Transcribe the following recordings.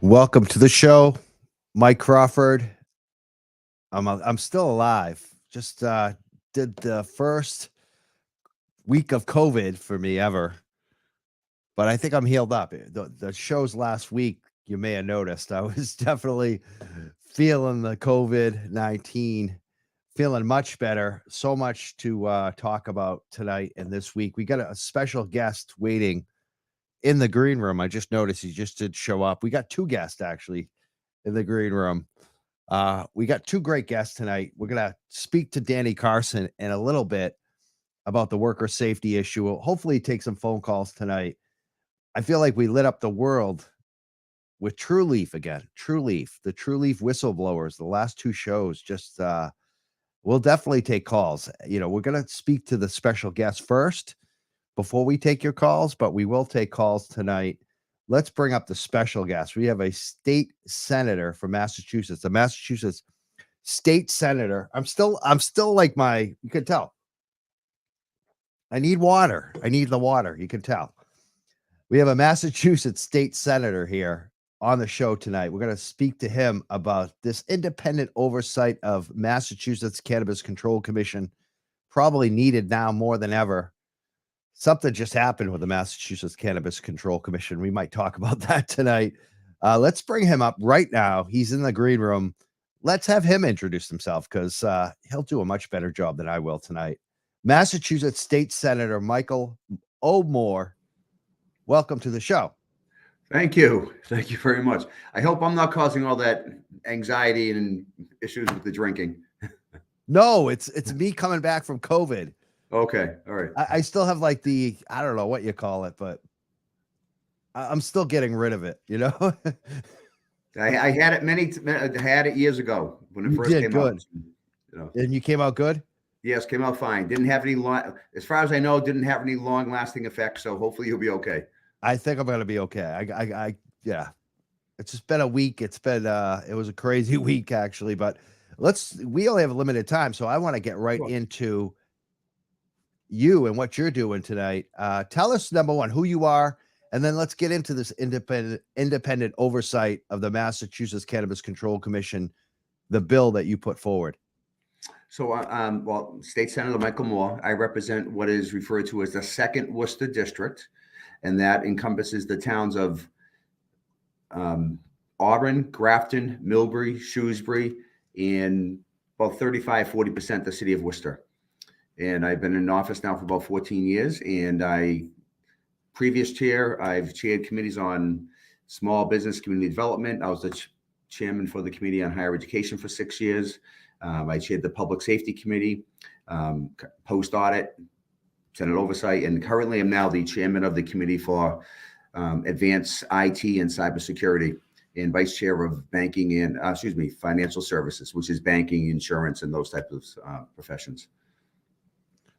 Welcome to the show, Mike Crawford. I'm still alive. Just did the first week of COVID for me ever, but I think I'm healed up. The shows last week, you may have noticed, I was definitely feeling the COVID-19, feeling much better. So much to talk about tonight and this week. We got a special guest waiting in the green room. I just noticed he just did show up. We got two guests actually in the green room. We got two great guests tonight. We're going to speak to Danny Carson in a little bit about the worker safety issue. We'll hopefully take some phone calls tonight. I feel like we lit up the world with True Leaf again. True Leaf, the True Leaf whistleblowers, the last two shows just we'll definitely take calls. We're going to speak to the special guest first before we take your calls, but we will take calls tonight. Let's bring up the special guest. We have a state senator from Massachusetts, a Massachusetts state senator. I'm still like you can tell. I need water. I need the water. You can tell. We have a Massachusetts state senator here on the show tonight. We're going to speak to him about this independent oversight of Massachusetts Cannabis Control Commission, probably needed now more than ever. Something just happened with the Massachusetts Cannabis Control Commission. We might talk about that tonight. Let's bring him up right now. He's in the green room. Let's have him introduce himself because he'll do a much better job than I will tonight. Massachusetts State Senator Michael O'More, welcome to the show. Thank you. Thank you very much. I hope I'm not causing all that anxiety and issues with the drinking. No, it's me coming back from COVID. Okay. All right. I still have like I don't know what you call it, but I'm still getting rid of it, I had it I had it years ago when it first came out. And you came out good? Yes, came out fine. Didn't have any as far as I know, didn't have any long lasting effects. So hopefully you'll be okay. I think I'm going to be okay. Yeah. It's just been a week. It's been, it was a crazy week actually, but we only have a limited time. So I want to get right into you and what you're doing tonight. Tell us, number one, who you are, and then let's get into this independent oversight of the Massachusetts Cannabis Control Commission, the bill that you put forward. So, State Senator Michael Moore, I represent what is referred to as the 2nd Worcester District, and that encompasses the towns of Auburn, Grafton, Millbury, Shrewsbury, and about 35-40% the city of Worcester. And I've been in office now for about 14 years. And previous chair, I've chaired committees on small business community development. I was the chairman for the committee on higher education for 6 years. I chaired the public safety committee, post audit, Senate oversight, and currently I'm now the chairman of the committee for advanced IT and cybersecurity, and vice chair of banking and financial services, which is banking, insurance, and those types of professions.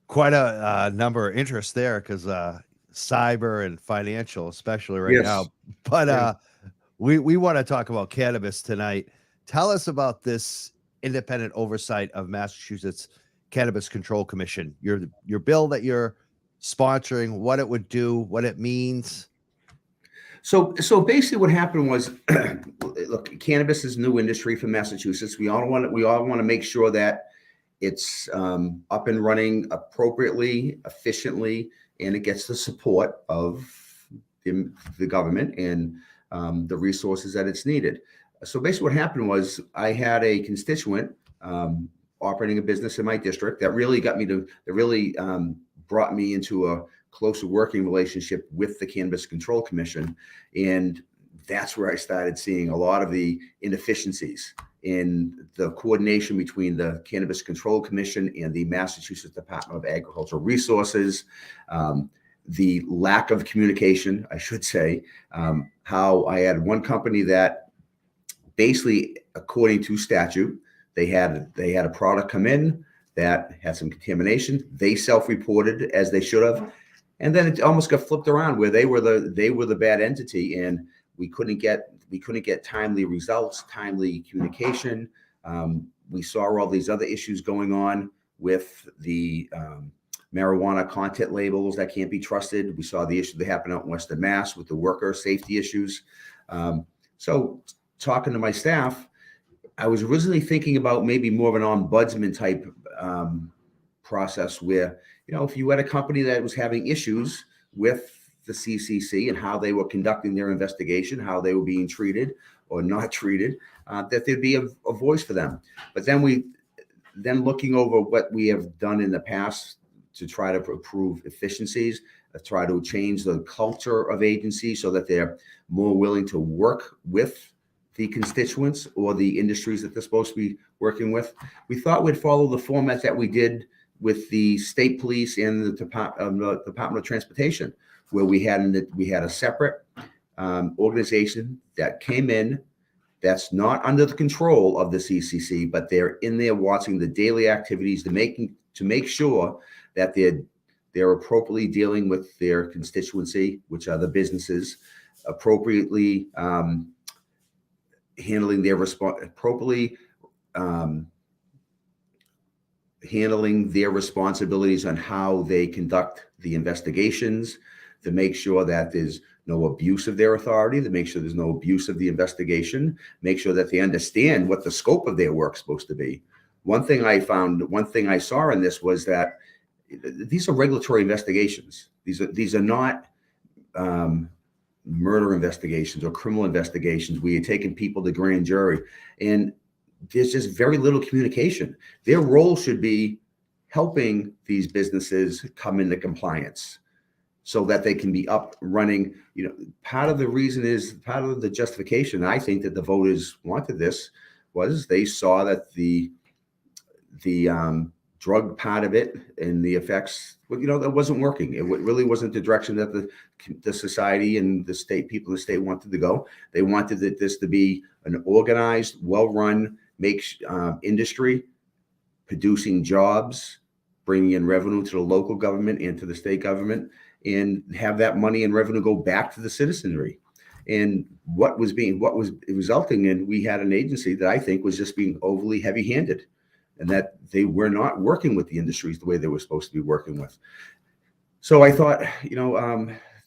Quite a number of interests there because cyber and financial, especially right now. But we want to talk about cannabis tonight. Tell us about this independent oversight of Massachusetts Cannabis Control Commission. Your bill that you're sponsoring, what it would do, what it means. So basically, what happened was, look, cannabis is a new industry for Massachusetts. We all want to make sure that it's up and running appropriately, efficiently, and it gets the support of the government and the resources that it's needed. So basically what happened was I had a constituent operating a business in my district that really brought me into a closer working relationship with the Cannabis Control Commission. And that's where I started seeing a lot of the inefficiencies in the coordination between the Cannabis Control Commission and the Massachusetts Department of Agricultural Resources, the lack of communication, I should say, how I had one company that basically, according to statute, they had a product come in that had some contamination. They self-reported as they should have. And then it almost got flipped around where they were the bad entity, and we couldn't get timely results, timely communication. We saw all these other issues going on with the marijuana content labels that can't be trusted. We saw the issue that happened out in Western Mass with the worker safety issues. So talking to my staff, I was originally thinking about maybe more of an ombudsman type process where, if you had a company that was having issues with the CCC and how they were conducting their investigation, how they were being treated or not treated, that there'd be a voice for them. But then looking over what we have done in the past to try to improve efficiencies, try to change the culture of agencies so that they're more willing to work with the constituents or the industries that they're supposed to be working with. We thought we'd follow the format that we did with the state police and the Department of Transportation, where we had a separate organization that came in that's not under the control of the CCC, but they're in there watching the daily activities to make sure that they're appropriately dealing with their constituency, which are the businesses, appropriately handling their responsibilities on how they conduct the investigations, to make sure that there's no abuse of their authority, to make sure there's no abuse of the investigation, make sure that they understand what the scope of their work's supposed to be. One thing I saw in this was that these are regulatory investigations. These are not murder investigations or criminal investigations where you're taking people to grand jury, and there's just very little communication. Their role should be helping these businesses come into compliance so that they can be up running. Part of the justification, I think, that the voters wanted this was they saw that the drug part of it and the effects, that wasn't working. It really wasn't the direction that the society and the state people in the state wanted to go. They wanted this to be an organized, well-run industry, producing jobs, bringing in revenue to the local government and to the state government, and have that money and revenue go back to the citizenry. And what was resulting in, we had an agency that I think was just being overly heavy-handed, and that they were not working with the industries the way they were supposed to be working with. So I thought,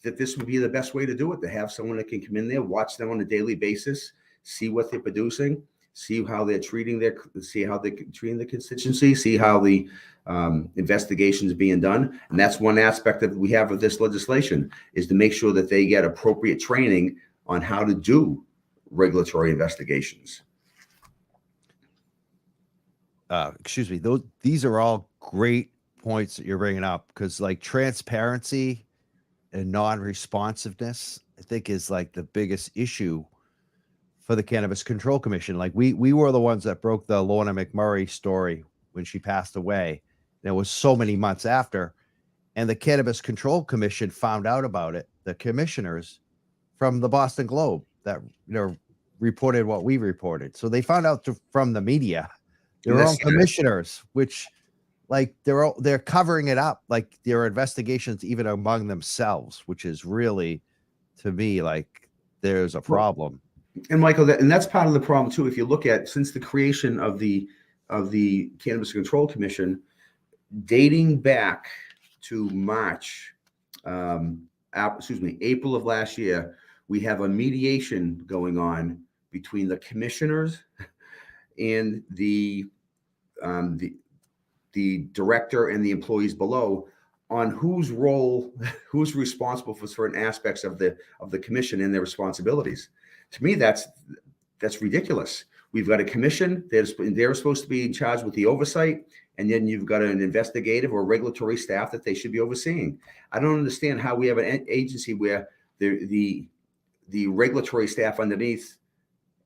that this would be the best way to do it, to have someone that can come in there, watch them on a daily basis, see what they're producing, see how they're treating the constituency, see how the investigations being done. And that's one aspect that we have of this legislation, is to make sure that they get appropriate training on how to do regulatory investigations. Excuse me, these are all great points that you're bringing up, because like transparency and non-responsiveness, I think, is like the biggest issue for the Cannabis Control Commission. Like we were the ones that broke the Lorna McMurray story when she passed away. And it was so many months after, and the Cannabis Control Commission found out about it, the commissioners, from the Boston Globe that reported what we reported. So they found out from the media, their own commissioners, which, like, they're covering it up, like there are investigations even among themselves, which is really, to me, like there's a problem. And Michael, that's part of the problem too. If you look at, since the creation of the Cannabis Control Commission, dating back to April of last year, we have a mediation going on between the commissioners and the director and the employees below on who's responsible for certain aspects of the commission and their responsibilities. To me, that's ridiculous. We've got a commission they're supposed to be in charge with the oversight, and then you've got an investigative or regulatory staff that they should be overseeing. I don't understand how we have an agency where the regulatory staff underneath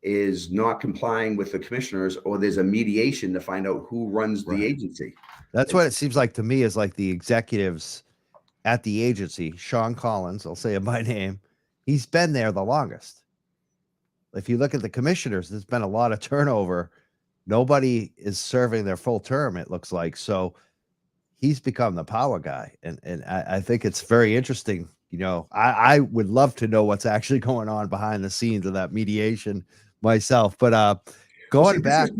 is not complying with the commissioners, or there's a mediation to find out who runs the agency. That's what it seems like to me, is like the executives at the agency. Sean Collins, I'll say it by name, he's been there the longest. If you look at the commissioners, there's been a lot of turnover. Nobody is serving their full term, it looks like. So he's become the power guy. And I think it's very interesting. I would love to know what's actually going on behind the scenes of that mediation myself. But going back,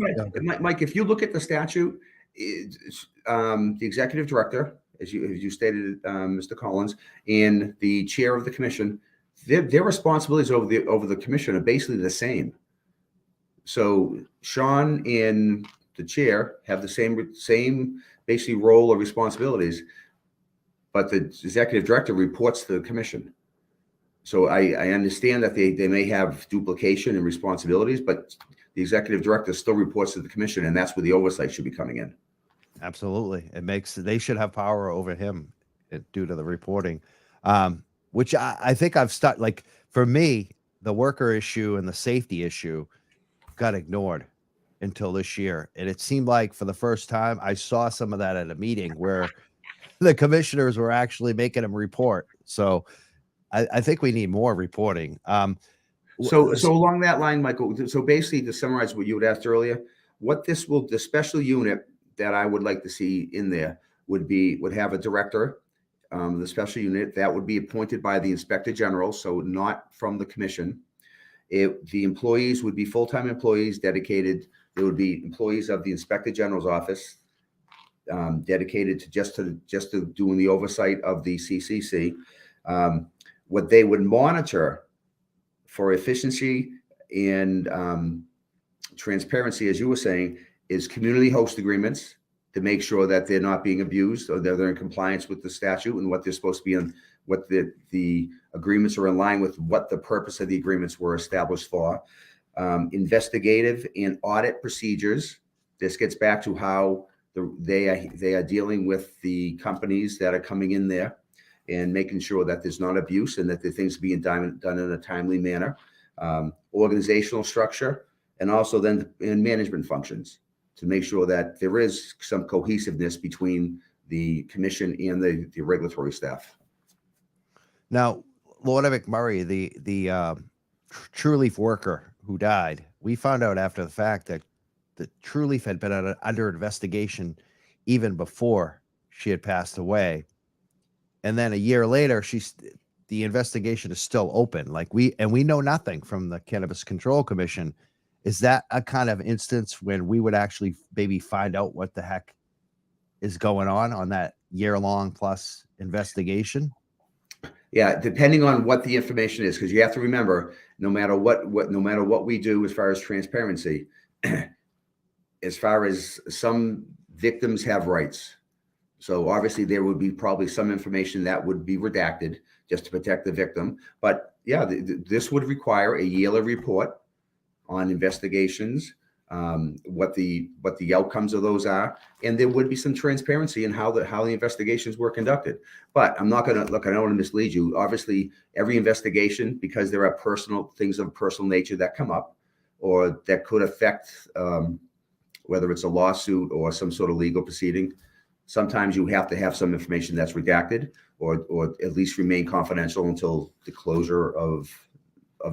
Mike, if you look at the statute, the executive director, as you stated, Mr. Collins, and the chair of the commission, their responsibilities over the commission are basically the same. So Sean and the chair have the same basically role or responsibilities, but the executive director reports to the commission. So I understand that they may have duplication in responsibilities, but the executive director still reports to the commission, and that's where the oversight should be coming in. Absolutely. They should have power over him due to the reporting. Which I think I've stuck, like, for me, the worker issue and the safety issue got ignored until this year. And it seemed like for the first time I saw some of that at a meeting where the commissioners were actually making him report. So I think we need more reporting. So along that line, Michael, so basically to summarize what you had asked earlier, the special unit that I would like to see in there would have a director, the special unit that would be appointed by the inspector general, so not from the commission. The employees would be full-time employees dedicated. There would be employees of the inspector general's office, dedicated to just to doing the oversight of the CCC. What they would monitor for efficiency and transparency, as you were saying, is community host agreements to make sure that they're not being abused or that they're in compliance with the statute and what they're supposed to be in, what the agreements are in line with what the purpose of the agreements were established for. Investigative and audit procedures. This gets back to how they are dealing with the companies that are coming in there and making sure that there's not abuse and that the things are being done in a timely manner. Organizational structure, and also then in management functions to make sure that there is some cohesiveness between the commission and the regulatory staff. Now, Lorna McMurray, the True Leaf worker who died, we found out after the fact that the True Leaf had been under investigation even before she had passed away. And then a year later, the investigation is still open. Like we know nothing from the Cannabis Control Commission. Is that a kind of instance when we would actually maybe find out what the heck is going on that year-long plus investigation? Yeah, depending on what the information is, because you have to remember, no matter what we do as far as transparency, as far as some victims have rights. So obviously there would be probably some information that would be redacted just to protect the victim. But yeah, this would require a yearly report on investigations, what the outcomes of those are, and there would be some transparency in how the investigations were conducted. But I'm not going to look. I don't want to mislead you. Obviously, every investigation, because there are personal things of personal nature that come up, or that could affect whether it's a lawsuit or some sort of legal proceeding. Sometimes you have to have some information that's redacted or at least remain confidential until the closure of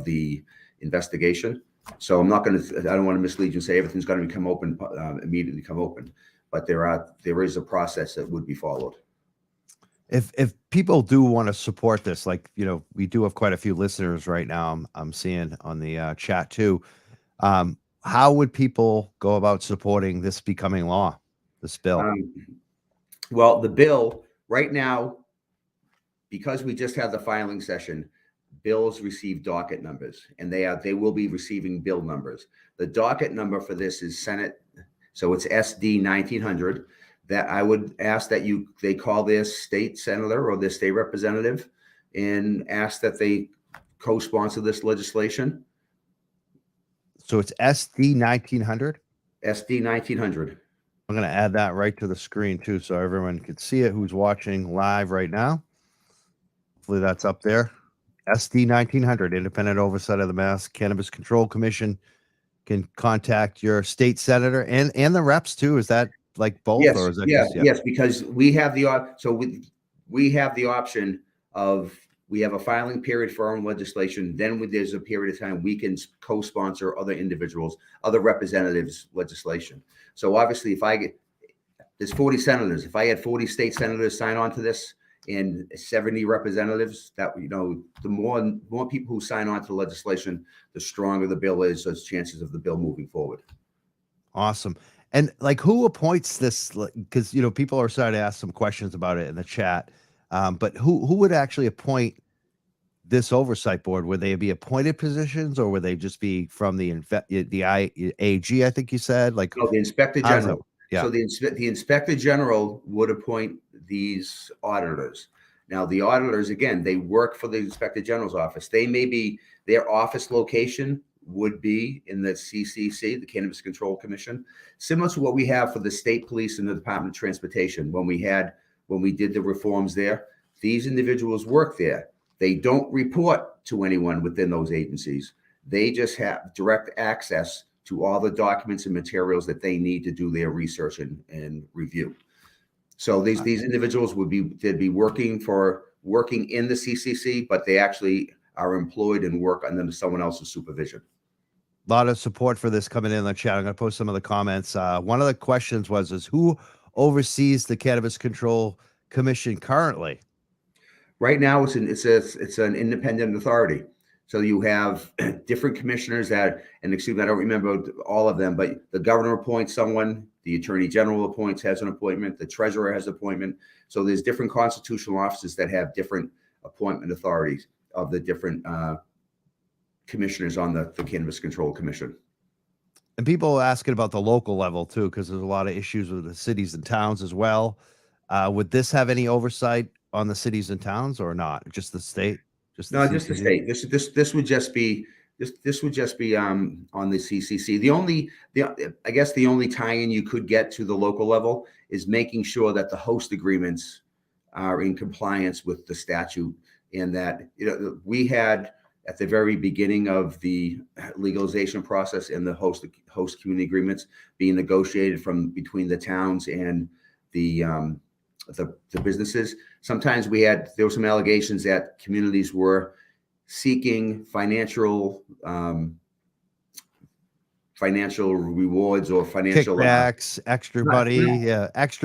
the investigation. So I don't want to mislead you and say everything's going to become open, immediately come open, but there is a process that would be followed. If people do want to support this, like, we do have quite a few listeners right now. I'm seeing on the chat too. How would people go about supporting this becoming law, this bill? Well, the bill right now, because we just had the filing session, bills receive docket numbers, and they will be receiving bill numbers. The docket number for this is Senate, so it's SD 1900. That I would ask that they call their state senator or their state representative and ask that they co-sponsor this legislation. So it's SD 1900? SD 1900. I'm going to add that right to the screen too, so everyone can see it who's watching live right now. Hopefully that's up there. SD 1900, Independent Oversight of the Mass Cannabis Control Commission, can contact your state senator and the reps too. Is that like both? Yes, or is that yes, because we have we have the option of, we have a filing period for our own legislation. Then there's a period of time we can co-sponsor other individuals, other representatives' legislation. So obviously, there's 40 senators. If I had 40 state senators sign on to this and 70 representatives, that, the more people who sign on to the legislation, the stronger the bill is, so it's chances of the bill moving forward. Awesome. And like, who appoints this? Because, people are starting to ask some questions about it in the chat. But who would actually appoint this oversight board, would they be appointed positions or would they just be from the AG? I think you said, like, No, the Inspector how's that? General. Yeah. So the Inspector General would appoint these auditors. Now, the auditors, again, they work for the Inspector General's office. They may be, their office location would be in the CCC, the Cannabis Control Commission, similar to what we have for the state police and the Department of Transportation. When we did the reforms there, these individuals work there. They don't report to anyone within those agencies. They just have direct access to all the documents and materials that they need to do their research and review. So these individuals they'd be working in the CCC, but they actually are employed and work under someone else's supervision. A lot of support for this coming in the chat. I'm going to post some of the comments. One of the questions is who oversees the Cannabis Control Commission currently? Right now, it's an independent authority. So you have different commissioners and excuse me, I don't remember all of them, but the governor appoints someone, the attorney general has an appointment, the treasurer has an appointment. So there's different constitutional offices that have different appointment authorities of the different commissioners on the Cannabis Control Commission. And people are asking about the local level too, because there's a lot of issues with the cities and towns as well. Would this have any oversight on the cities and towns or not? Just the state? Just the state. This would just be on the CCC. I guess the only tie-in you could get to the local level is making sure that the host agreements are in compliance with the statute, and that we had at the very beginning of the legalization process and the host community agreements being negotiated between the towns and the businesses. Sometimes there were some allegations that communities were seeking financial rewards or financial kickbacks, extra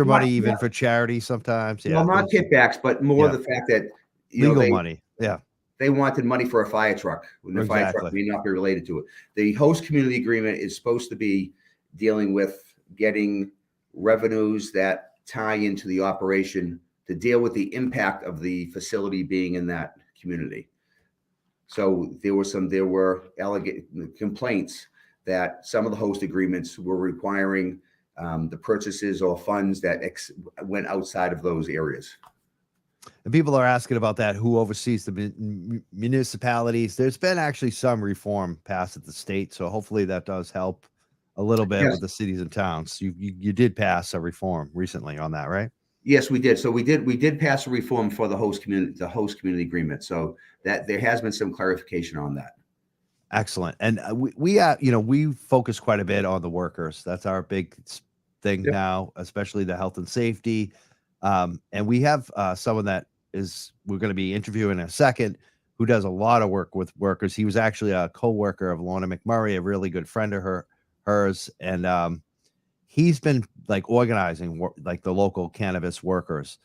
money, even for charity sometimes. Yeah, well, not kickbacks, but more the fact that legal money. Yeah, they wanted money for a fire truck when the fire truck may not be related to it. The host community agreement is supposed to be dealing with getting revenues that tie into the operation to deal with the impact of the facility being in that community. So there were complaints that some of the host agreements were requiring the purchases or funds that went outside of those areas. And people are asking about that. Who oversees the municipalities? There's been actually some reform passed at the state, so hopefully that does help a little bit with the cities and towns. You did pass a reform recently on that, right? Yes, we did. So we did pass a reform for the host community agreement. So that there has been some clarification on that. Excellent. And we focus quite a bit on the workers. That's our big thing now, especially the health and safety. And we have someone that we're going to be interviewing in a second, who does a lot of work with workers. He was actually a co-worker of Lorna McMurray, a really good friend of hers. And he's been like organizing like the local cannabis workers,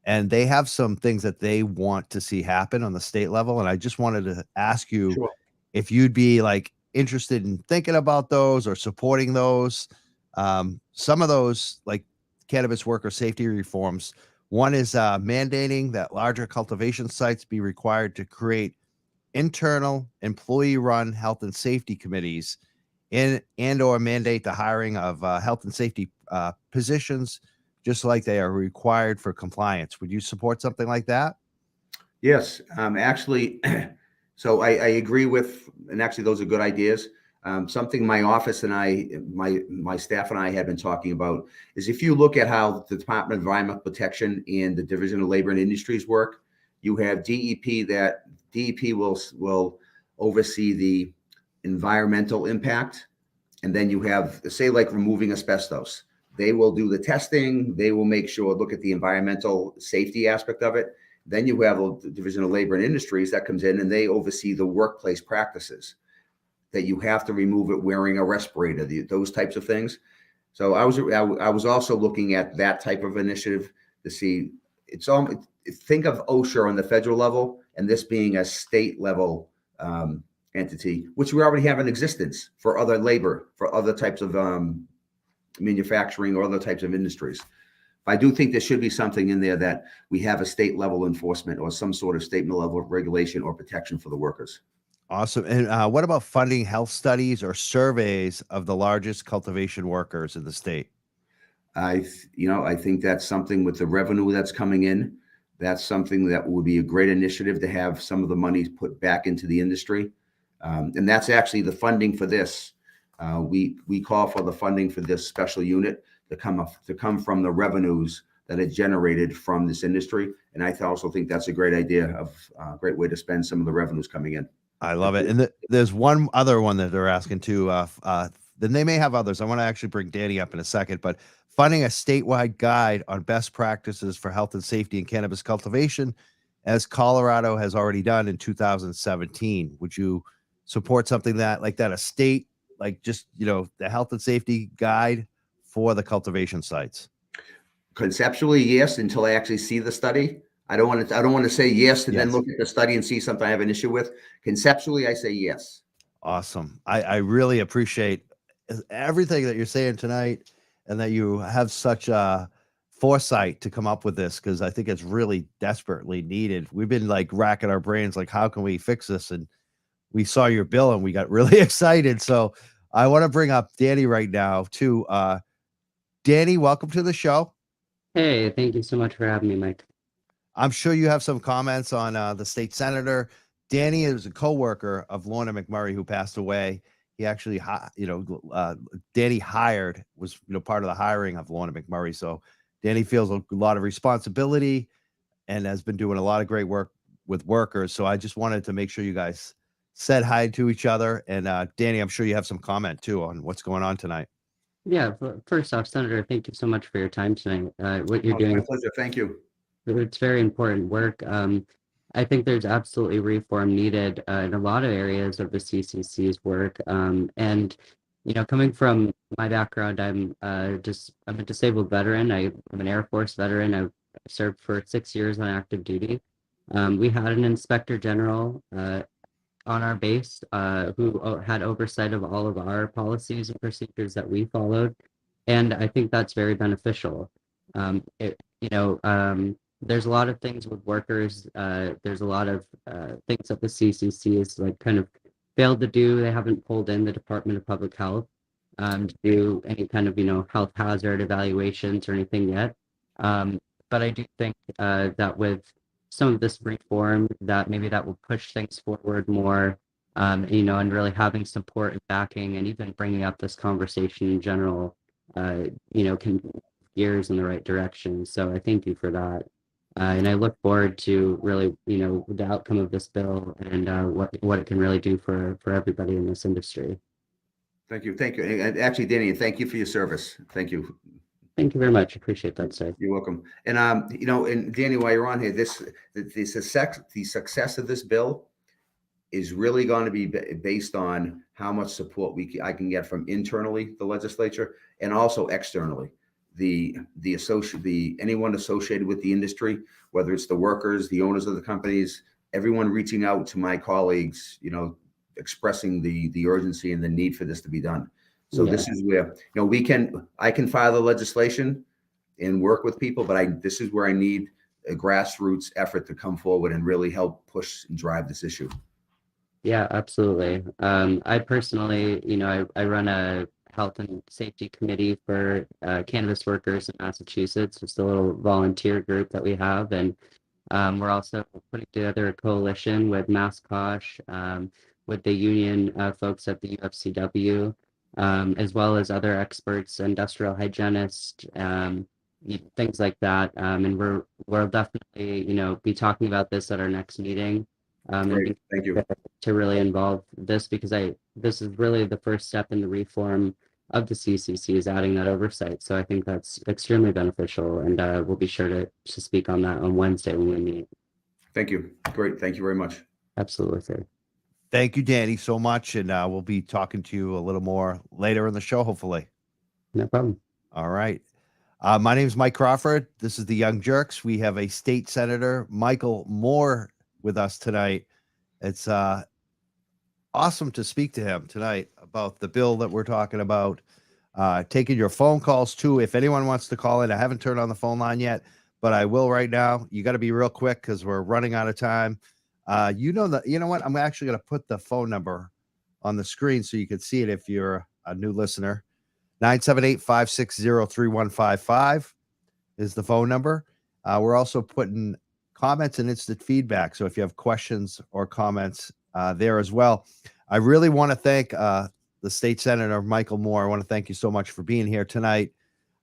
and they have some things that they want to see happen on the state level. And I just wanted to ask you if you'd be like interested in thinking about those or supporting those. Some of those like cannabis worker safety reforms. One is mandating that larger cultivation sites be required to create internal employee-run health and safety committees and/or mandate the hiring of health and safety positions, just like they are required for compliance. Would you support something like that? Yes, actually. So I agree with, and actually those are good ideas. Something my office and my staff and I have been talking about is, if you look at how the Department of Environmental Protection and the Division of Labor and Industries work, you have DEP. That DEP will oversee the environmental impact, and then you have, say, like removing asbestos. They will do the testing. They will make sure, look at the environmental safety aspect of it. Then you have the Division of Labor and Industries that comes in and they oversee the workplace practices, that you have to remove it wearing a respirator, those types of things. So I was also looking at that type of initiative to see, think of OSHA on the federal level and this being a state level entity, which we already have in existence for other labor, for other types of manufacturing or other types of industries. I do think there should be something in there that we have a state level enforcement or some sort of state level of regulation or protection for the workers. Awesome. And what about funding health studies or surveys of the largest cultivation workers in the state? I think that's something with the revenue that's coming in. That's something that would be a great initiative to have some of the money put back into the industry. And that's actually the funding for this. We call for the funding for this special unit to come from the revenues that are generated from this industry. And I also think that's a great idea of a great way to spend some of the revenues coming in. I love it. And there's one other one that they're asking too. Then they may have others. I want to actually bring Danny up in a second, but funding a statewide guide on best practices for health and safety in cannabis cultivation, as Colorado has already done in 2017. Would you support something like that? A state, like just, the health and safety guide for the cultivation sites? Conceptually, yes, until I actually see the study. I don't want to say yes and then look at the study and see something I have an issue with. Conceptually, I say yes. Awesome. I really appreciate everything that you're saying tonight, and that you have such a foresight to come up with this, because I think it's really desperately needed. We've been like racking our brains, like, how can we fix this? And we saw your bill and we got really excited. So I want to bring up Danny right now too. Danny, welcome to the show. Hey, thank you so much for having me, Mike. I'm sure you have some comments on the state senator. Danny is a co-worker of Lorna McMurray, who passed away. He actually, Danny was part of the hiring of Lorna McMurray. So Danny feels a lot of responsibility and has been doing a lot of great work with workers. So I just wanted to make sure you guys said hi to each other. And Danny, I'm sure you have some comment too on what's going on tonight. Yeah, first off, Senator, thank you so much for your time tonight. What you're doing, My pleasure. Thank you. It's very important work. I think there's absolutely reform needed in a lot of areas of the CCC's work. And coming from my background, I'm a disabled veteran. I'm an Air Force veteran. I served for 6 years on active duty. We had an inspector general on our base who had oversight of all of our policies and procedures that we followed. And I think that's very beneficial. There's a lot of things with workers. There's a lot of things that the CCC is like kind of failed to do. They haven't pulled in the Department of Public Health to do any kind of, health hazard evaluations or anything yet. But I do think that with some of this reform, that maybe that will push things forward more, and really having support and backing, and even bringing up this conversation in general, can gears in the right direction. So I thank you for that. And I look forward to really, the outcome of this bill and what it can really do for everybody in this industry. Thank you. Thank you. And actually, Danny, thank you for your service. Thank you. Thank you very much. Appreciate that, sir. You're welcome. And and Danny, while you're on here, the success of this bill is really going to be based on how much support I can get from internally the legislature, and also externally anyone associated with the industry, whether it's the workers, the owners of the companies, everyone reaching out to my colleagues, expressing the urgency and the need for this to be done. So This is where, I can file the legislation and work with people, but this is where I need a grassroots effort to come forward and really help push and drive this issue. Yeah, absolutely. I personally, I run a health and safety committee for cannabis workers in Massachusetts. Just a little volunteer group that we have. And we're also putting together a coalition with MassCosh, with the union folks at the UFCW, as well as other experts, industrial hygienists, things like that. And we'll definitely, be talking about this at our next meeting. Great. Thank you. To really involve this, because this is really the first step in the reform of the CCC, is adding that oversight. So I think that's extremely beneficial, and we'll be sure to speak on that on Wednesday when we meet. Thank you. Great. Thank you very much. Absolutely, sir. Thank you, Danny, so much. And we'll be talking to you a little more later in the show, hopefully. No problem. All right. My name is Mike Crawford. This is the Young Jerks. We have a state senator, Michael Moore, with us tonight. It's awesome to speak to him tonight about the bill that we're talking about. taking your phone calls too. If anyone wants to call in, I haven't turned on the phone line yet, but I will right now. You got to be real quick because we're running out of time. You know what? I'm actually going to put the phone number on the screen so you can see it if you're a new listener. 978-560-3155 is the phone number. We're also putting comments and instant feedback. So if you have questions or comments there as well. I really want to thank the State Senator, Michael Moore. I want to thank you so much for being here tonight.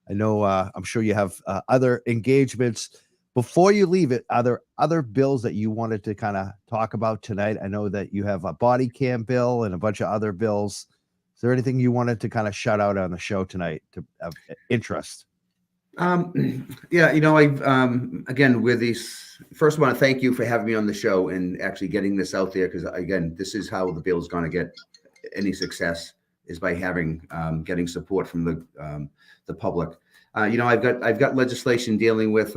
I know I'm sure you have other engagements. Before you leave it, are there other bills that you wanted to kind of talk about tonight? I know that you have a body cam bill and a bunch of other bills. Is there anything you wanted to kind of shout out on the show tonight to have interest? Yeah, I've again with these. First, I want to thank you for having me on the show and actually getting this out there because again, this is how the bill is going to get any success is by having getting support from the public. I've got legislation dealing with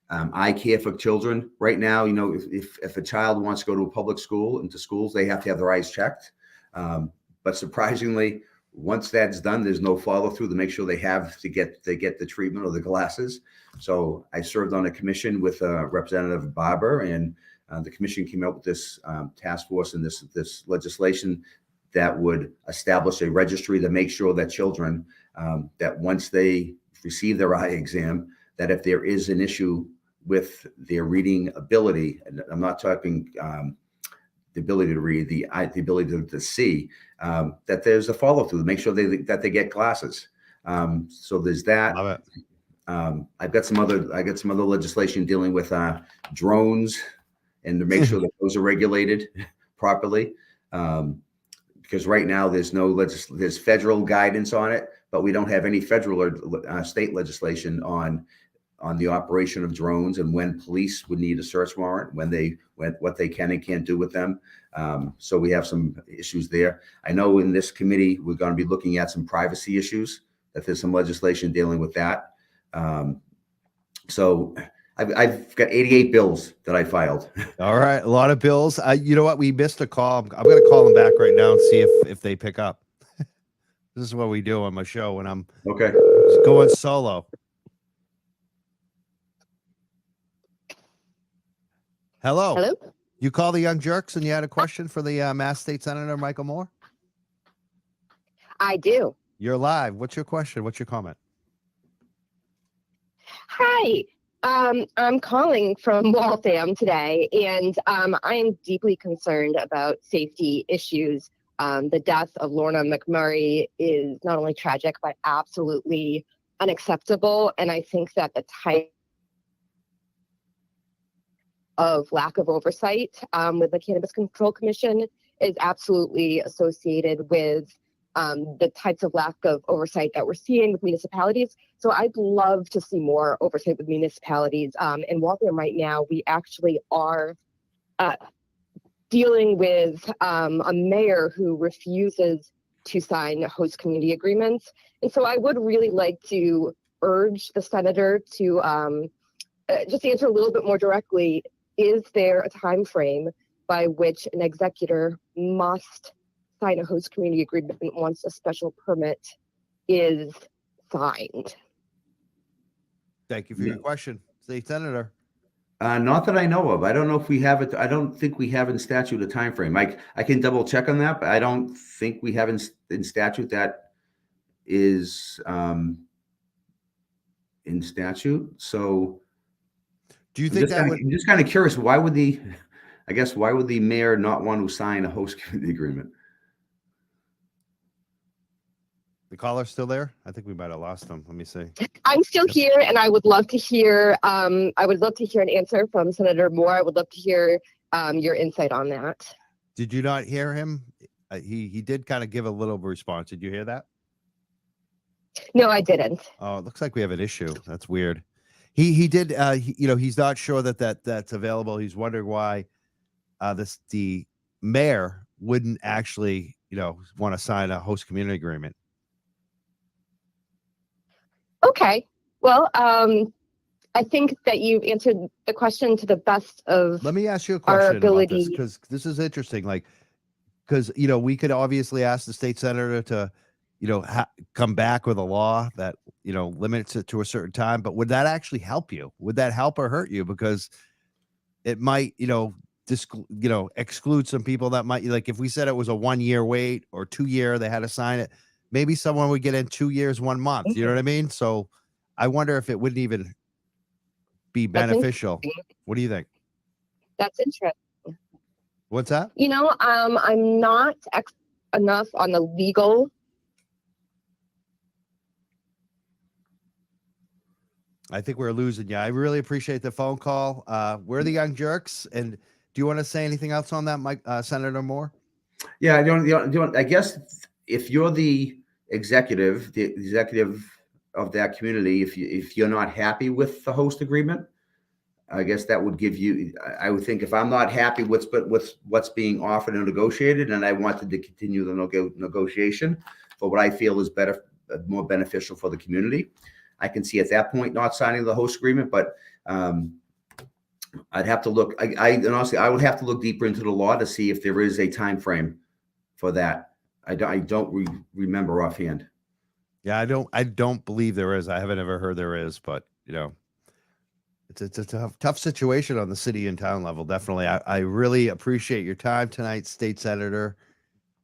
eye care for children right now. If a child wants to go to a public school into schools, they have to have their eyes checked. But surprisingly, once that's done, there's no follow through to make sure they get the treatment or the glasses. So I served on a commission with Representative Barber, and the commission came out with this task force and this legislation that would establish a registry to make sure that children that once they receive their eye exam, that if there is an issue with their reading ability, and I'm not talking the ability to read, the ability to see, that there's a follow through to make sure that they get glasses. So there's that. Love it. I got some other legislation dealing with drones and to make sure that those are regulated properly. Because right now there's federal guidance on it, but we don't have any federal or state legislation on the operation of drones and when police would need a search warrant, what they can and can't do with them. So we have some issues there. I know in this committee, we're going to be looking at some privacy issues, that there's some legislation dealing with that. So I've got 88 bills that I filed. All right. A lot of bills. You know what? We missed a call. I'm going to call them back right now and see if they pick up. This is what we do on my show when I'm going solo. Hello. Hello. You call the Young Jerks and you had a question for the Mass State Senator Michael Moore? I do. You're live. What's your question? What's your comment? Hi. I'm calling from Waltham today, and I am deeply concerned about safety issues. The death of Lorna McMurray is not only tragic, but absolutely unacceptable. And I think that the type of lack of oversight with the Cannabis Control Commission is absolutely associated with the types of lack of oversight that we're seeing with municipalities. So I'd love to see more oversight with municipalities. In Waltham right now, we actually are dealing with a mayor who refuses to sign host community agreements. And so I would really like to urge the senator to just answer a little bit more directly. Is there a time frame by which an executor must sign a host community agreement once a special permit is signed? Thank you for your question, State Senator. Not that I know of. I don't know if we have it. I don't think we have in statute a time frame. I can double check on that, but I don't think we have in statute that is in statute. So do you think I'm just kind of curious, why would the mayor not want to sign a host community agreement? The caller's still there? I think we might have lost him. Let me see. I'm still here, and I would love to hear. I would love to hear an answer from Senator Moore. I would love to hear your insight on that. Did you not hear him? He did kind of give a little response. Did you hear that? No, I didn't. Oh, it looks like we have an issue. That's weird. He did. He's not sure that's available. He's wondering why the mayor wouldn't actually want to sign a host community agreement. Okay. Well, I think that you've answered the question to the best of Let me ask you a our question about ability. this, because this is interesting. Because we could obviously ask the state senator to, come back with a law that, limits it to a certain time, but would that actually help you? Would that help or hurt you? Because it might, exclude some people that might, like if we said it was a 1 year wait or 2 year, they had to sign it. Maybe someone would get in 2 years, 1 month. You know what I mean? So I wonder if it wouldn't even be That's beneficial. interesting. What do you think? That's interesting. What's that? I'm not enough on the legal. I think we're losing you. I really appreciate the phone call. We're the Young Jerks. And do you want to say anything else on that, Mike, Senator Moore? Yeah, I guess if you're the executive of that community, if you're not happy with the host agreement, I guess that would give you. I would think if I'm not happy with what's being offered and negotiated, and I wanted to continue the negotiation for what I feel is better, more beneficial for the community, I can see at that point not signing the host agreement. But I'd have to look. And honestly, I would have to look deeper into the law to see if there is a time frame for that. I don't remember offhand. Yeah, I don't believe there is. I haven't ever heard there is, but it's a tough situation on the city and town level. Definitely. I really appreciate your time tonight, State Senator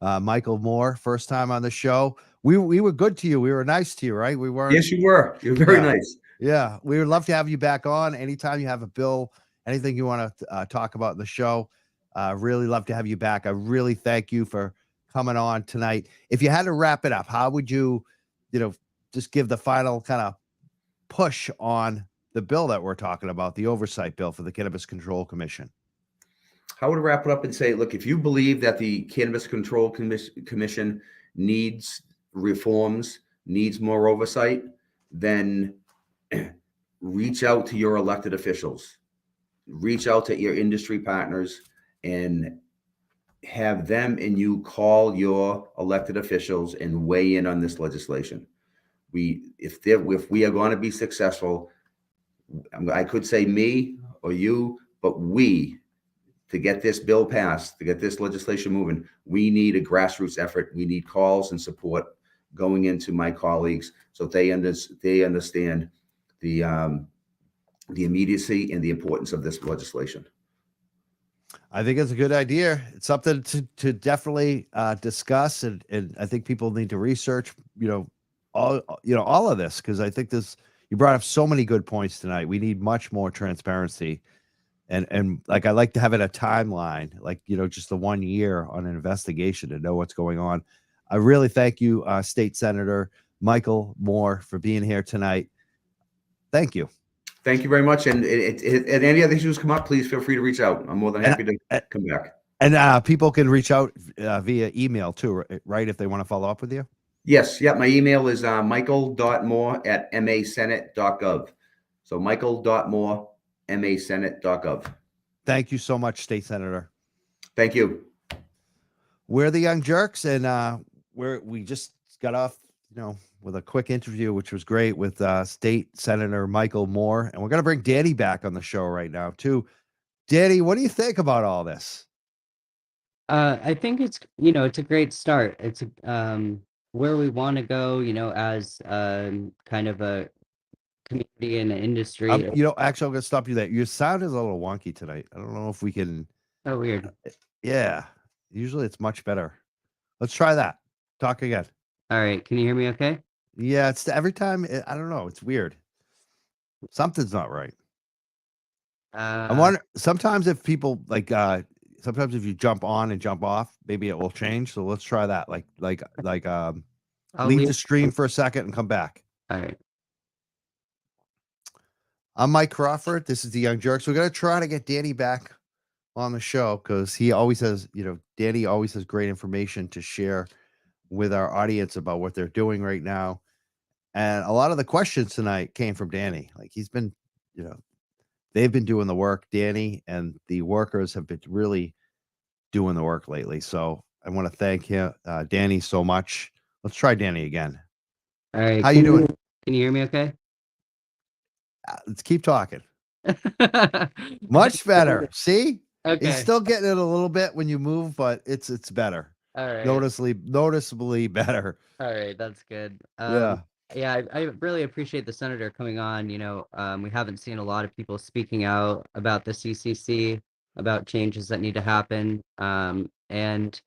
Michael Moore. First time on the show. We were good to you. We were nice to you, right? We weren't. Yes, you were. You're very nice. Yeah, we would love to have you back on anytime you have a bill, anything you want to talk about in the show. Really love to have you back. I really thank you for coming on tonight. If you had to wrap it up, how would you, just give the final kind of push on the bill that we're talking about, the oversight bill for the Cannabis Control Commission? I would wrap it up and say, look, if you believe that the Cannabis Control Commission needs reforms, needs more oversight, then reach out to your elected officials, reach out to your industry partners, and have them and you call your elected officials and weigh in on this legislation. If we are going to be successful, I could say me or you, but to get this bill passed, to get this legislation moving, we need a grassroots effort. We need calls and support going into my colleagues so they understand the immediacy and the importance of this legislation. I think it's a good idea. It's something to definitely discuss, and I think people need to research, all of this, because I think you brought up so many good points tonight. We need much more transparency, and like I like to have it a timeline, like just the 1 year on an investigation to know what's going on. I really thank you, State Senator Michael Moore, for being here tonight. Thank you. Thank you very much. And any other issues come up, please feel free to reach out. I'm more than happy to come back. And people can reach out via email too, right? If they want to follow up with you. Yes. Yeah. My email is michael.moore@masenate.gov. So michael.moore@masenate.gov. Thank you so much, State Senator. Thank you. We're the Young Jerks, and we just got off, with a quick interview, which was great, with State Senator Michael Moore. And we're going to bring Danny back on the show right now too. Danny, what do you think about all this? I think it's a great start. It's where we want to go, as kind of a community and an industry. Actually, I'm going to stop you there. Your sound is a little wonky tonight. I don't know if we can. Oh, weird. Yeah. Usually it's much better. Let's try that. Talk again. All right. Can you hear me okay? Yeah. It's every time. I don't know. It's weird. Something's not right. I wonder sometimes if people sometimes if you jump on and jump off, maybe it will change. So let's try that. Leave the stream for a second and come back. All right. I'm Mike Crawford. This is the Young Jerks. We're going to try to get Danny back on the show because he always has, Danny always has great information to share with our audience about what they're doing right now. And a lot of the questions tonight came from Danny. Like he's been, they've been doing the work. Danny and the workers have been really doing the work lately. So I want to thank him, Danny, so much. Let's try Danny again. All right. How you doing? Can you hear me okay? Let's keep talking. Much better. See? Okay. He's still getting it a little bit when you move, but it's better. All right. noticeably better. All right, that's good. Yeah. Yeah, I really appreciate the senator coming on. We haven't seen a lot of people speaking out about the CCC, about changes that need to happen. And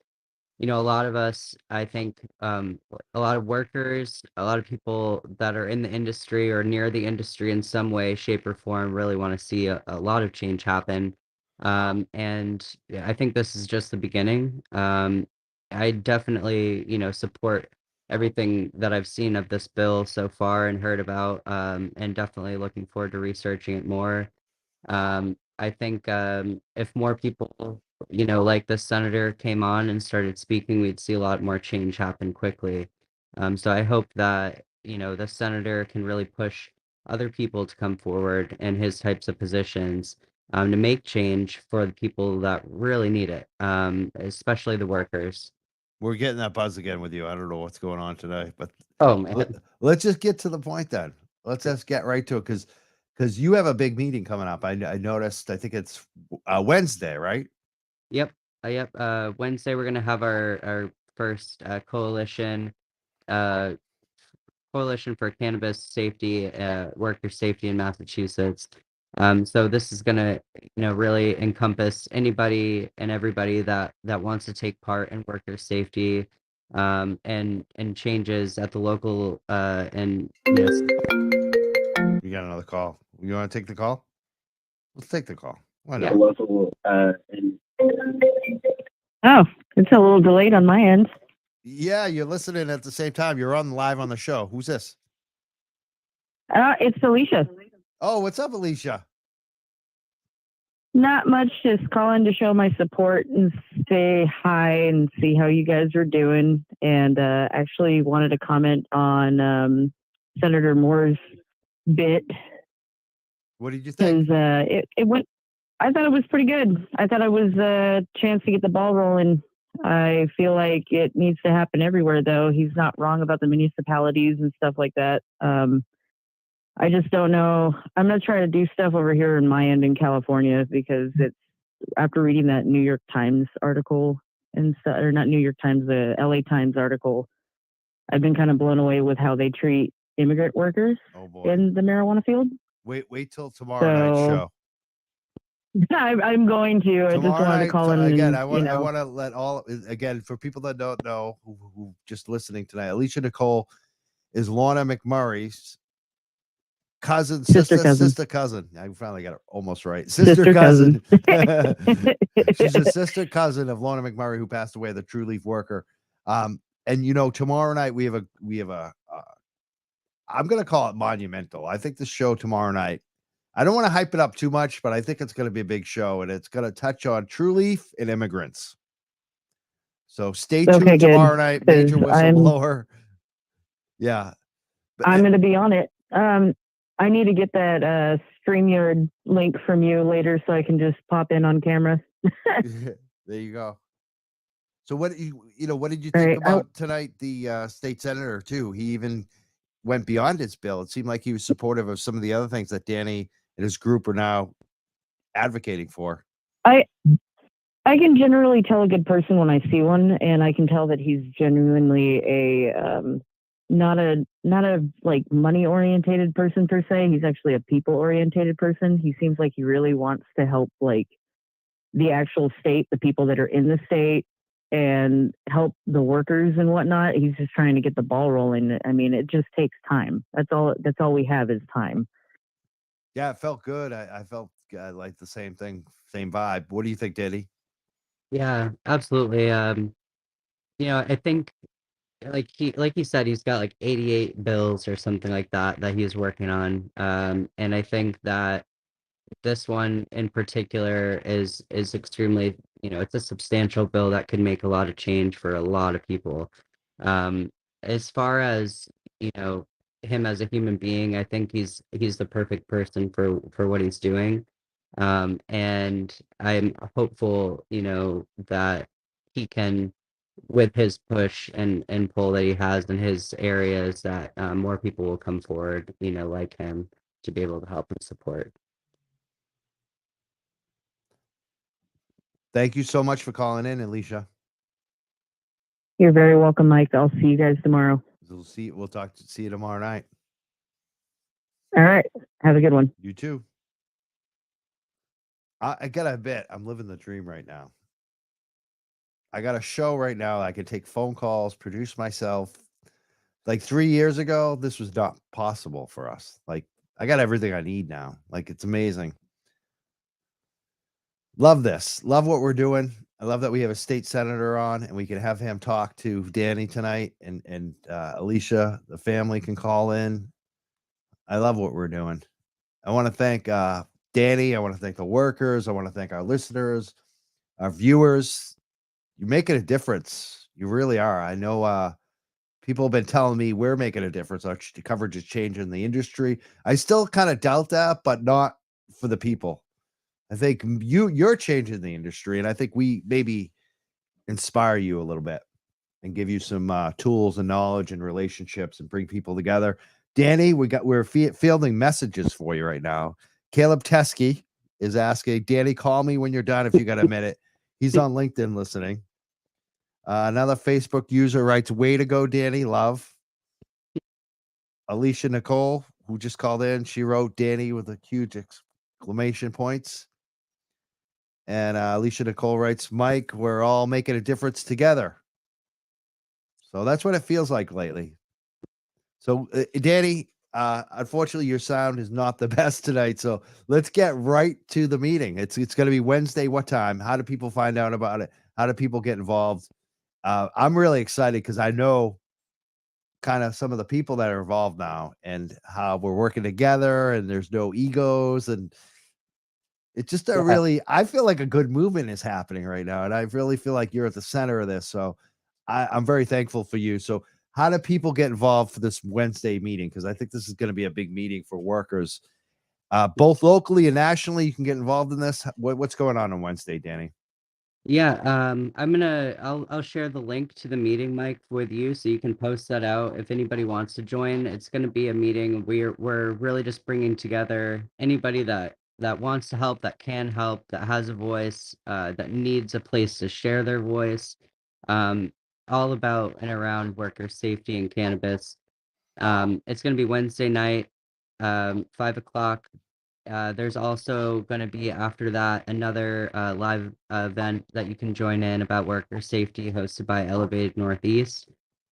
a lot of us, I think, a lot of workers, a lot of people that are in the industry or near the industry in some way, shape, or form really want to see a lot of change happen. And yeah, I think this is just the beginning. I definitely, support everything that I've seen of this bill so far and heard about, and definitely looking forward to researching it more. I think if more people, like the senator came on and started speaking, we'd see a lot more change happen quickly. So I hope that, the senator can really push other people to come forward in his types of positions to make change for the people that really need it, especially the workers. We're getting that buzz again with you. I don't know what's going on today, but Oh, man. let's just get to the point then. Let's just get right to it because you have a big meeting coming up. I noticed. I think it's Wednesday, right? Yep. Yep. Wednesday, we're going to have our first uh, coalition for cannabis safety, worker safety in Massachusetts. So this is going to, really encompass anybody and everybody that wants to take part in worker safety, and changes at the local and You got another call. You want to take the call? Let's take the call. Why yeah. not? Local Oh, it's a little delayed on my end. Yeah, you're listening at the same time. You're on live on the show. Who's this? It's Alicia. Oh, what's up, Alicia? Not much, just calling to show my support and say hi and see how you guys are doing. And actually wanted to comment on Senator Moore's bit What did you think? because it went. I thought it was pretty good. I thought it was a chance to get the ball rolling. I feel like it needs to happen everywhere, though. He's not wrong about the municipalities and stuff like that. I just don't know. I'm not trying to do stuff over here in my end in California because it's after reading that New York Times article and stuff, or not New York Times, the LA Times article. I've been kind of blown away with how they treat immigrant workers Oh boy. in the marijuana field. Wait till tomorrow night's show. I'm going to. I just Tomorrow wanted night, to call in again, and, I want to let all again for people that don't know who just listening tonight. Alicia Nicole is Lorna McMurray's cousin, sister cousin. I finally got it almost right. Sister cousin. She's a sister cousin of Lorna McMurray who passed away, the True Leaf worker. And tomorrow night we have a I'm gonna call it monumental. I think the show tomorrow night. I don't want to hype it up too much, but I think it's going to be a big show, and it's going to touch on True Leaf and immigrants. So stay tuned tomorrow night. Major whistleblower. Yeah, I'm going to be on it. I need to get that StreamYard link from you later so I can just pop in on camera. There you go. So what what did you think about tonight? The state senator too. He even went beyond his bill. It seemed like he was supportive of some of the other things that Danny and his group are now advocating for. I can generally tell a good person when I see one, and I can tell that he's genuinely a not a like money orientated person per se. He's actually a people orientated person. He seems like he really wants to help like the actual state, the people that are in the state, and help the workers and whatnot. He's just trying to get the ball rolling. I mean, it just takes time. That's all we have is time. Yeah, it felt good. I felt like the same thing, same vibe. What do you think, Diddy? Yeah, absolutely. I think like he said, he's got like 88 bills or something like that he's working on. And I think that this one in particular is extremely, it's a substantial bill that could make a lot of change for a lot of people. As far as, him as a human being, I think he's the perfect person for what he's doing. And I'm hopeful, that he can, with his push and pull that he has in his areas, that more people will come forward, like him, to be able to help and support. Thank you so much for calling in, Alicia. You're very welcome, Mike. I'll see you guys tomorrow. We'll see you tomorrow night. All right. Have a good one. You too. I gotta admit, I'm living the dream right now. I got a show right now. I can take phone calls, produce myself. Like 3 years ago, this was not possible for us. Like, I got everything I need now. Like, it's amazing. Love this. Love what we're doing. I love that we have a state senator on and we can have him talk to Danny tonight, and Alicia, the family can call in. I love what we're doing. I want to thank Danny. I want to thank the workers. I want to thank our listeners, our viewers. You're making a difference. You really are. I know people have been telling me we're making a difference. Our coverage is changing the industry. I still kind of doubt that, but not for the people. I think you're changing the industry, and I think we maybe inspire you a little bit and give you some tools and knowledge and relationships and bring people together. Danny, we're fielding messages for you right now. Caleb Teskey is asking, Danny, call me when you're done if you got a minute. He's on LinkedIn listening. Another Facebook user writes, way to go, Danny, love. Alicia Nicole, who just called in, she wrote Danny with a huge exclamation points. And Alicia Nicole writes, Mike, we're all making a difference together. So that's what it feels like lately. So, Danny, unfortunately, your sound is not the best tonight. So let's get right to the meeting. It's going to be Wednesday. What time? How do people find out about it? How do people get involved? I'm really excited because I know kind of some of the people that are involved now and how we're working together, and there's no egos, and it's just I feel like a good movement is happening right now, and I really feel like you're at the center of this. So I'm very thankful for you. So how do people get involved for this Wednesday meeting? Because I think this is going to be a big meeting for workers, both locally and nationally. You can get involved in this. What's going on Wednesday, Danny? Yeah, I'll share the link to the meeting, Mike, with you, so you can post that out if anybody wants to join. It's going to be a meeting. We're really just bringing together anybody that wants to help, that can help, that has a voice, that needs a place to share their voice. All about and around worker safety and cannabis. It's going to be Wednesday night, 5 o'clock. There's also going to be after that another live event that you can join in about worker safety, hosted by Elevated Northeast.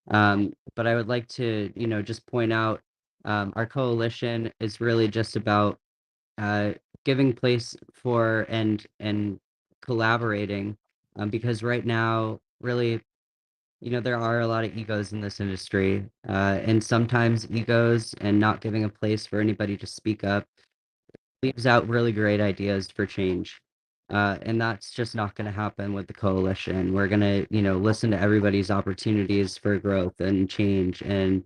But I would like to, just point out, our coalition is really just about giving place for and collaborating, because right now, really, there are a lot of egos in this industry, and sometimes egos and not giving a place for anybody to speak up leaves out really great ideas for change. And that's just not going to happen with the coalition. We're going to, listen to everybody's opportunities for growth and change, and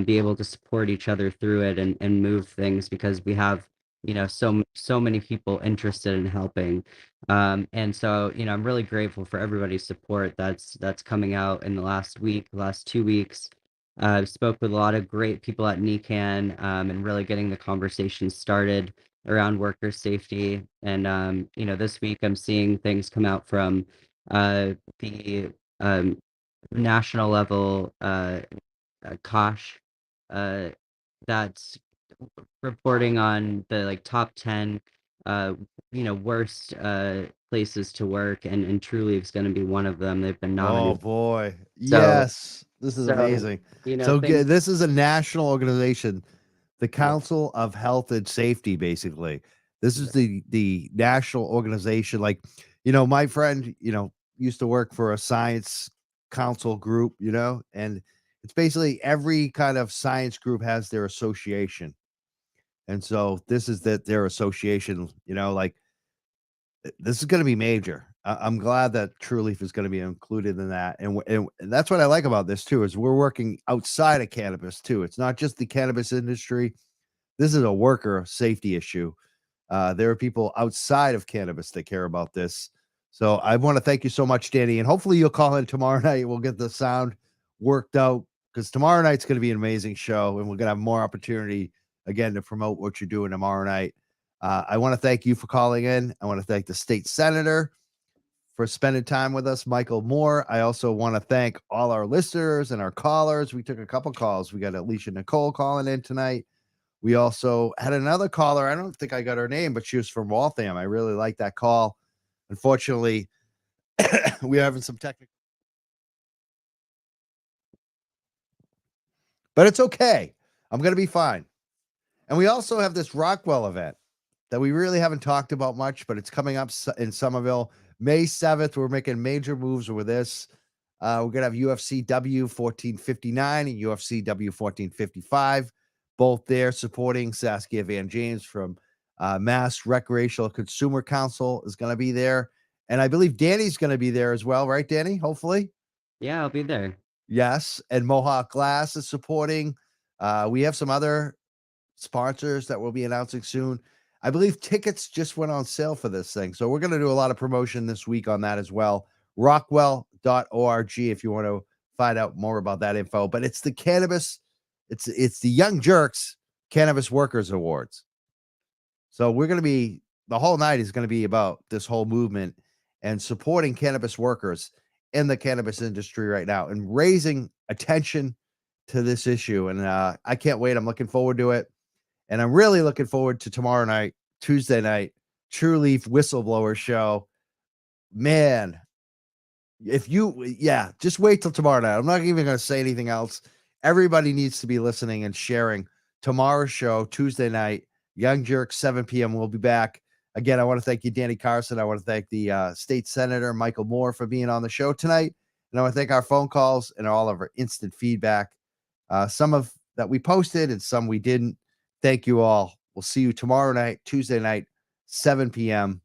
be able to support each other through it, and move things, because we have, so many people interested in helping. And so, I'm really grateful for everybody's support that's coming out in the last 2 weeks. Spoke with a lot of great people at NECAN, and really getting the conversation started around worker safety. And this week I'm seeing things come out from the national level, Kosh, that's reporting on the top 10 worst places to work, and Trulieve is going to be one of them. They've been nominated. Oh boy. So- Yes. This is so, amazing. things- This is a national organization, the Council of Health and Safety, basically. This is the national organization. Like, my friend, used to work for a science council group, and it's basically every kind of science group has their association. And so this is their association, like, this is going to be major. I'm glad that True Leaf is going to be included in that. And that's what I like about this too, is we're working outside of cannabis too. It's not just the cannabis industry. This is a worker safety issue. There are people outside of cannabis that care about this. So I want to thank you so much, Danny. And hopefully you'll call in tomorrow night. We'll get the sound worked out, because tomorrow night's going to be an amazing show, and we're going to have more opportunity again to promote what you're doing tomorrow night. I want to thank you for calling in. I want to thank the state senator for spending time with us, Michael Moore. I also want to thank all our listeners and our callers. We took a couple calls. We got Alicia Nicole calling in tonight. We also had another caller. I don't think I got her name, but she was from Waltham. I really like that call. Unfortunately, we're having some technical, but it's okay. I'm going to be fine. And we also have this Rockwell event that we really haven't talked about much, but it's coming up in Somerville. May 7th, we're making major moves with this. We're going to have UFC W 1459 and UFC W 1455, both there supporting Saskia Van James from Mass Recreational Consumer Council is going to be there. And I believe Danny's going to be there as well, right, Danny? Hopefully. Yeah, I'll be there. Yes. And Mohawk Glass is supporting. We have some other sponsors that we'll be announcing soon. I believe tickets just went on sale for this thing. So we're going to do a lot of promotion this week on that as well. Rockwell.org if you want to find out more about that info. But it's the cannabis, it's the Young Jerks Cannabis Workers Awards. So we're going to be, the whole night is going to be about this whole movement and supporting cannabis workers in the cannabis industry right now and raising attention to this issue. And I can't wait. I'm looking forward to it. And I'm really looking forward to tomorrow night, Tuesday night, True Leaf Whistleblower Show. Man, just wait till tomorrow night. I'm not even going to say anything else. Everybody needs to be listening and sharing tomorrow's show, Tuesday night, Young Jerks, 7 p.m. We'll be back. Again, I want to thank you, Danny Carson. I want to thank the State Senator, Michael Moore, for being on the show tonight. And I want to thank our phone calls and all of our instant feedback. Some of that we posted and some we didn't. Thank you all. We'll see you tomorrow night, Tuesday night, 7 p.m.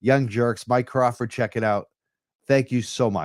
Young Jerks, Mike Crawford, check it out. Thank you so much.